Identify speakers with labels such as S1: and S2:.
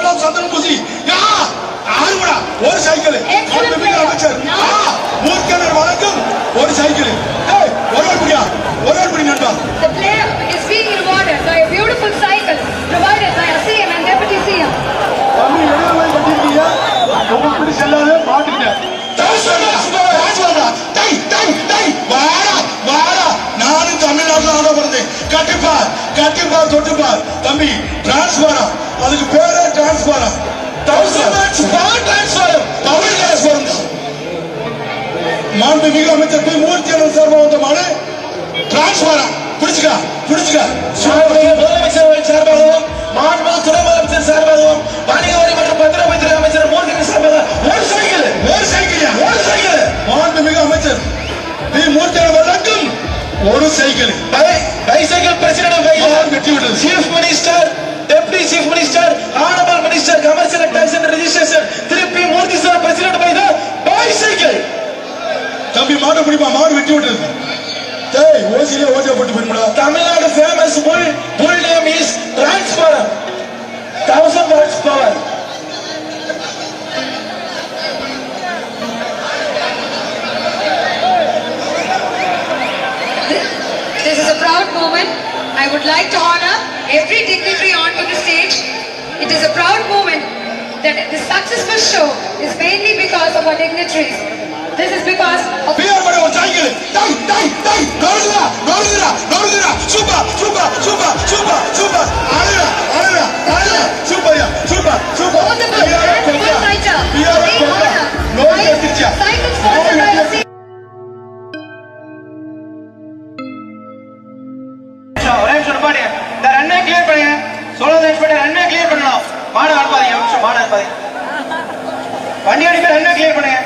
S1: பல்லம் சந்தனம் பூசி ஆறுடா ஒரு சைக்கிள் அமைச்சர் மூர்க்கனர் வழக்கம் ஒரு சைக்கிள் ஒரு படி நண்பா.
S2: The player is being rewarded by a beautiful cycle provided by a CM and Deputy CM.
S1: தம்பி எழுதலை கட்டிருக்கீங்க உங்களுக்கு பிடி செல்லாத மாட்டிட்டேன். நானும் தமிழ்நாட்டில் ஆட பிறந்தேன். கட்டிப்பார் தொட்டுப்பார் தம்பி டிரான்ஸ்பாரா அதுக்கு பேரே டிரான்ஸ்பாரா மாண்புமிகு அமைச்சர் பி மூர்த்தி சார்பாக வந்த மாடு டிரான்ஸ்பாரா பிடிச்சுக்க முதலமைச்சர் சார்பாகவும் மாண்புமிகு துணை முதலமைச்சர் சார்பாகவும் வணிக வரி மற்றும் பத்திரப்பதித்துறை அமைச்சர் மூர்த்தி சார்பாக ஒரு சைக்கிள் மாண்புமிகு அமைச்சர் பி மூர்த்தி வழங்கும் ஒரு சைக்கிள் பைசைக்கிள் பிரசிடென்ட் வெற்றி விட்டது. Chief minister Deputy Chief Minister, Honorable Minister, Commercial Tax and Registration, P. Murthy sir, President by the bicycle. தம்பி மாடு பிடிப்பா மாடு வெட்டி விட்டுருக்கு. டேய் ஓசிலே ஓட்ட போட்டு போடுடா. Tamil Nadu famous bull name is Transformer. 1000 watts power.
S2: This is a proud moment. I would like to honor every dignitary onto the stage. It is a proud moment that this successful show is mainly because of our dignitaries. This is because of
S1: PR bade or cycle. Dai. Nolira. Super. Alera. Super.
S2: all the good and full fighter. They honor cycle sponsored by the
S3: runway clear பண்ணுங்க. Solo inspector runway clear பண்ணணும். மாடு அனுப்பாதீங்க. வண்டி அடிக்க runway clear பண்ணுங்க.